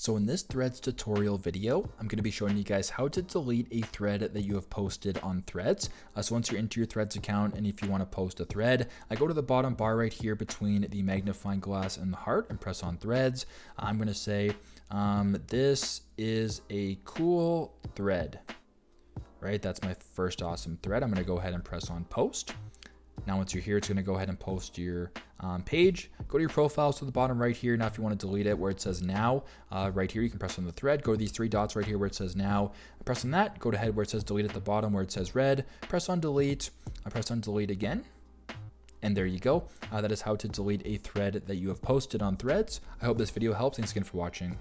So in this Threads tutorial video, I'm going to be showing you guys how to delete a thread that you have posted on Threads. So once you're into your Threads account, and if you want to post a thread, I go to the bottom bar right here between the magnifying glass and the heart and press on Threads. I'm going to say, this is a cool thread, right? That's my first awesome thread. I'm going to go ahead and press on post. Now, once you're here, it's going to go ahead and post your page. Go to your profiles to the bottom right here. Now, if you want to delete it, where it says now, right here, you can press on the thread. Go to these three dots right here where it says now. Press on that. Go to head where it says delete at the bottom where it says red. Press on delete. Press on delete again. And there you go. That is how to delete a thread that you have posted on Threads. I hope this video helps. Thanks again for watching.